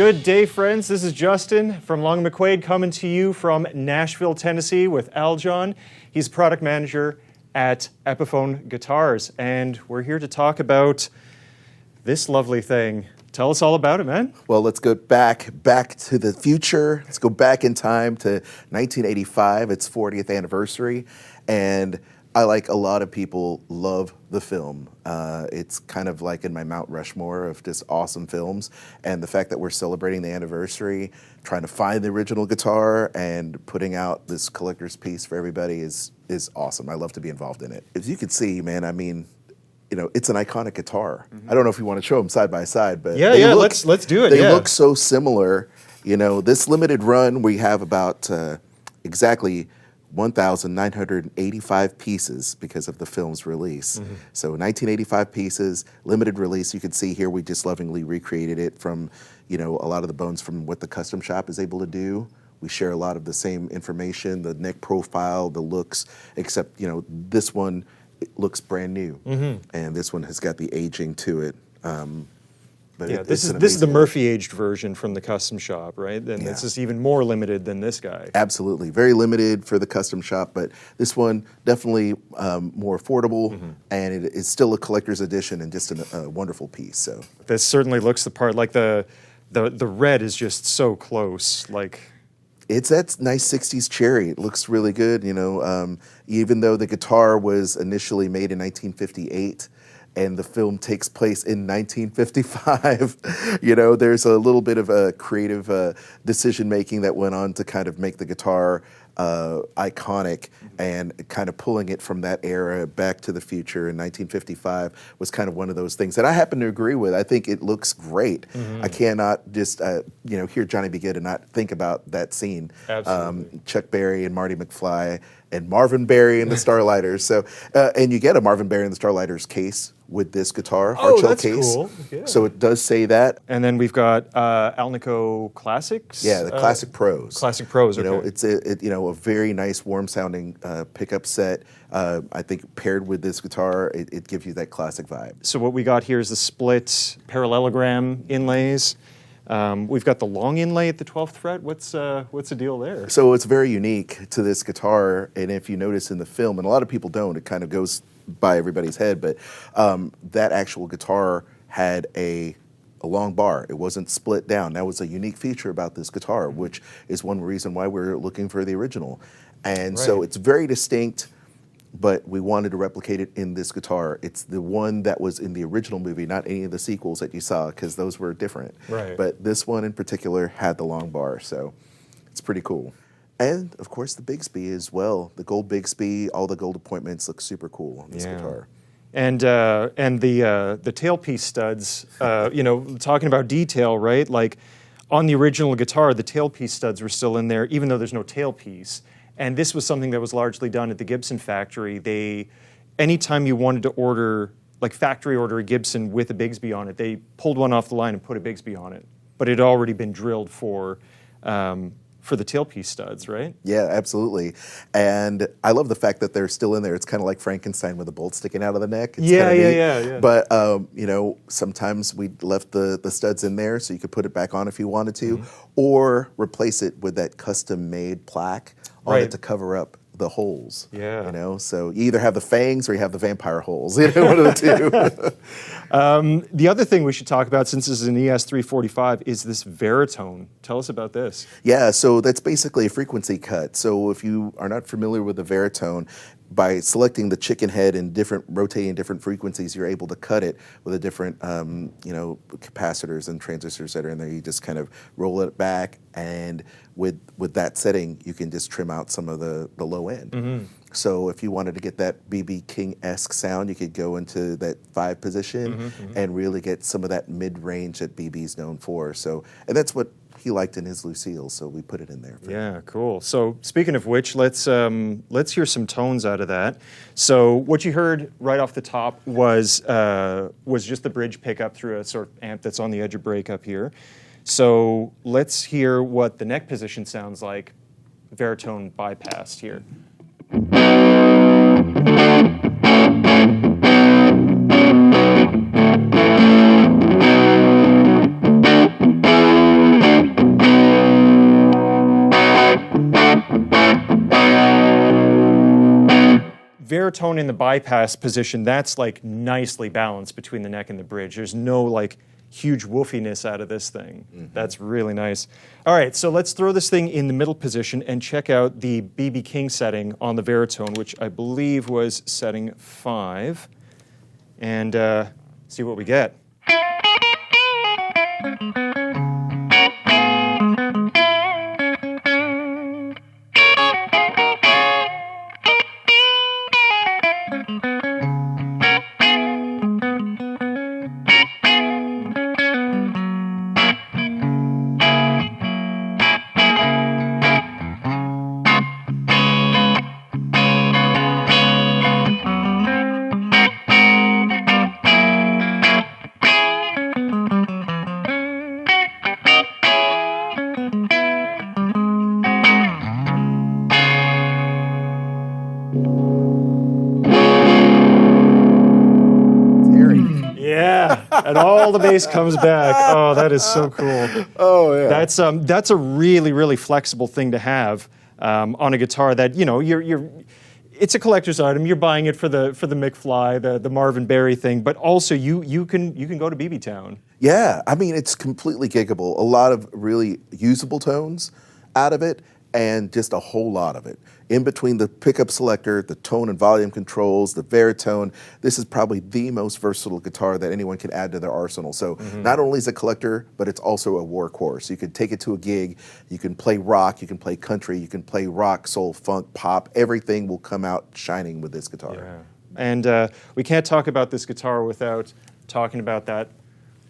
Good day, friends. This is Justin from Long McQuade coming to you from Nashville, Tennessee with Aljon. He's product manager at Epiphone Guitars, and we're here to talk about this lovely thing. Tell us all about it, man. Well, let's go back to the future. Let's go back in time to 1985, its 40th anniversary, and like a lot of people, love the film. It's kind of like in my Mount Rushmore of just awesome films. And the fact that we're celebrating the anniversary, trying to find the original guitar and putting out this collector's piece for everybody is awesome. I love to be involved in it. As you can see, man, I mean, you know, it's an iconic guitar. I don't know if you want to show them side by side, but let's do it. They look so similar. You know, this limited run, we have about exactly 1,985 pieces because of the film's release. So 1985 pieces, limited release. You can see here we just lovingly recreated it from, you know, a lot of the bones from what the custom shop is able to do. We share a lot of the same information, the neck profile, the looks, except, you know, this one looks brand new. And this one has got the aging to it. But yeah, this is the Murphy-aged version from the custom shop, right? And this is even more limited than this guy. Absolutely. Very limited for the custom shop, but this one definitely more affordable, and it is still a collector's edition and just a wonderful piece. So this certainly looks the part. Like the red is just so close. Like it's that nice 60s cherry. It looks really good, you know, even though the guitar was initially made in 1958, and the film takes place in 1955. You know, there's a little bit of a creative decision-making that went on to kind of make the guitar iconic, and kind of pulling it from that era back to the future in 1955 was kind of one of those things that I happen to agree with. I think it looks great. I cannot just, you know, hear Johnny B. Goode and not think about that scene. Absolutely. Chuck Berry and Marty McFly and Marvin Berry and the Starlighters. So, and you get a Marvin Berry and the Starlighters case with this guitar, hard shell case. Cool. Yeah. So it does say that. And then we've got Alnico Classics. Yeah, the Classic Pros. Classic Pros. Okay. You know, it's a very nice, warm-sounding pickup set. I think paired with this guitar, it gives you that classic vibe. So what we got here is the split parallelogram inlays. We've got the long inlay at the 12th fret. What's the deal there? So it's very unique to this guitar, and if you notice in the film, and a lot of people don't, it kind of goes by everybody's head, but that actual guitar had a long bar. It wasn't split down. That was a unique feature about this guitar, which is one reason why we're looking for the original. And so it's very distinct, but we wanted to replicate it in this guitar. It's the one that was in the original movie, not any of the sequels that you saw, because those were different. Right. But this one in particular had the long bar, so it's pretty cool. And, of course, the Bigsby as well. The gold Bigsby, all the gold appointments look super cool on this guitar. And the tailpiece studs, you know, talking about detail, right? Like on the original guitar, the tailpiece studs were still in there, even though there's no tailpiece. And this was something that was largely done at the Gibson factory. Anytime you wanted to order, like factory order a Gibson with a Bigsby on it, they pulled one off the line and put a Bigsby on it. But it had already been drilled for the tailpiece studs, right? Yeah, absolutely. And I love the fact that they're still in there. It's kind of like Frankenstein with a bolt sticking out of the neck. It's Yeah. But, you know, sometimes we left the studs in there so you could put it back on if you wanted to, or replace it with that custom-made plaque on it to cover up the holes. Yeah. You know, so you either have the fangs or you have the vampire holes. You know, one of the two. The other thing we should talk about, since this is an ES-345, is this Varitone. Tell us about this. Yeah, so that's basically a frequency cut. So if you are not familiar with the Varitone, by selecting the chicken head and rotating different frequencies, you're able to cut it with the different, you know, capacitors and transistors that are in there. You just kind of roll it back, and with that setting, you can just trim out some of the low end. So if you wanted to get that B.B. King-esque sound, you could go into that 5 position and really get some of that mid-range that B.B.'s known for. So, and that's what he liked in his Lucille, so we put it in there. Yeah, cool. So speaking of which, let's hear some tones out of that. So what you heard right off the top was just the bridge pickup through a sort of amp that's on the edge of breakup here. So let's hear what the neck position sounds like, Varitone bypassed here. Varitone in the bypass position, that's like nicely balanced between the neck and the bridge. There's no like huge woofiness out of this thing. That's really nice. All right, so let's throw this thing in the middle position and check out the B.B. King setting on the Varitone, which I believe was setting 5, and see what we get. And all the bass comes back. Oh, that is so cool. Oh yeah. That's a really, really flexible thing to have on a guitar. That it's a collector's item. You're buying it for the McFly, the Marvin Berry thing, but also you can go to BB Town. Yeah, I mean it's completely giggable. A lot of really usable tones out of it, and just a whole lot of it. In between the pickup selector, the tone and volume controls, the Varitone, this is probably the most versatile guitar that anyone can add to their arsenal. So not only is it a collector, but it's also a workhorse. You can take it to a gig, you can play rock, you can play country, you can play rock, soul, funk, pop. Everything will come out shining with this guitar. Yeah. And we can't talk about this guitar without talking about that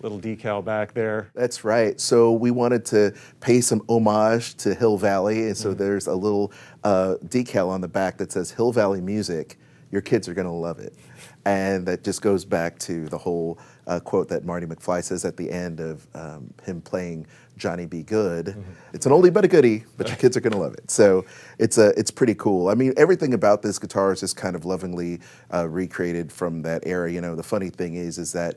little decal back there. That's right. So we wanted to pay some homage to Hill Valley, and so there's a little decal on the back that says Hill Valley Music. Your kids are going to love it. And that just goes back to the whole quote that Marty McFly says at the end of him playing Johnny B. Goode. It's an oldie but a goodie, but your kids are going to love it. So it's pretty cool. I mean, everything about this guitar is just kind of lovingly recreated from that era. You know, the funny thing is that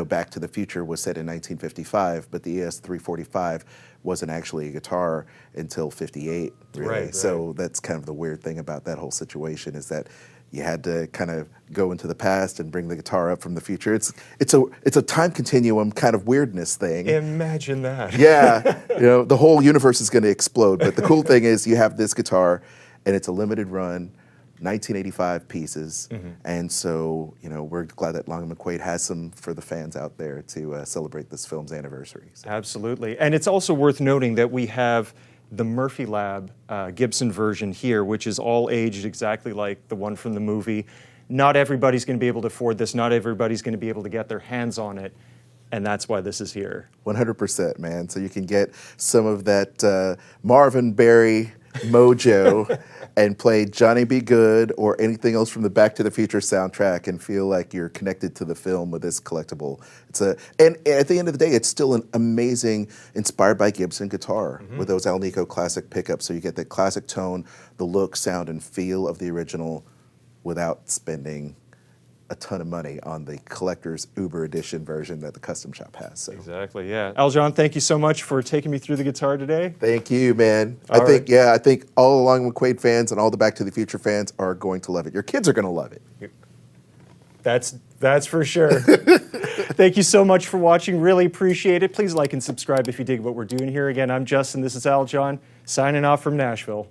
Back to the Future was set in 1955, but the ES-345 wasn't actually a guitar until 58, really. Right. So that's kind of the weird thing about that whole situation, is that you had to kind of go into the past and bring the guitar up from the future. It's a time continuum kind of weirdness thing. Imagine that. Yeah, the whole universe is going to explode. But the cool thing is you have this guitar, and it's a limited run, 1985 pieces, and so we're glad that Long McQuade has some for the fans out there to celebrate this film's anniversary. So. Absolutely, and it's also worth noting that we have the Murphy Lab Gibson version here, which is all aged exactly like the one from the movie. Not everybody's going to be able to afford this. Not everybody's going to be able to get their hands on it, and that's why this is here. 100%, man. So you can get some of that Marvin Berry mojo and play Johnny B. Goode or anything else from the Back to the Future soundtrack and feel like you're connected to the film with this collectible. And at the end of the day, it's still an amazing, inspired by Gibson guitar with those Alnico classic pickups. So you get that classic tone, the look, sound, and feel of the original without spending a ton of money on the collector's Uber edition version that the custom shop has. So. Exactly, yeah. Aljon, thank you so much for taking me through the guitar today. Thank you, man. I think all the Long McQuade fans and all the Back to the Future fans are going to love it. Your kids are going to love it. That's for sure. Thank you so much for watching. Really appreciate it. Please like and subscribe if you dig what we're doing here. Again, I'm Justin. This is Aljon, signing off from Nashville.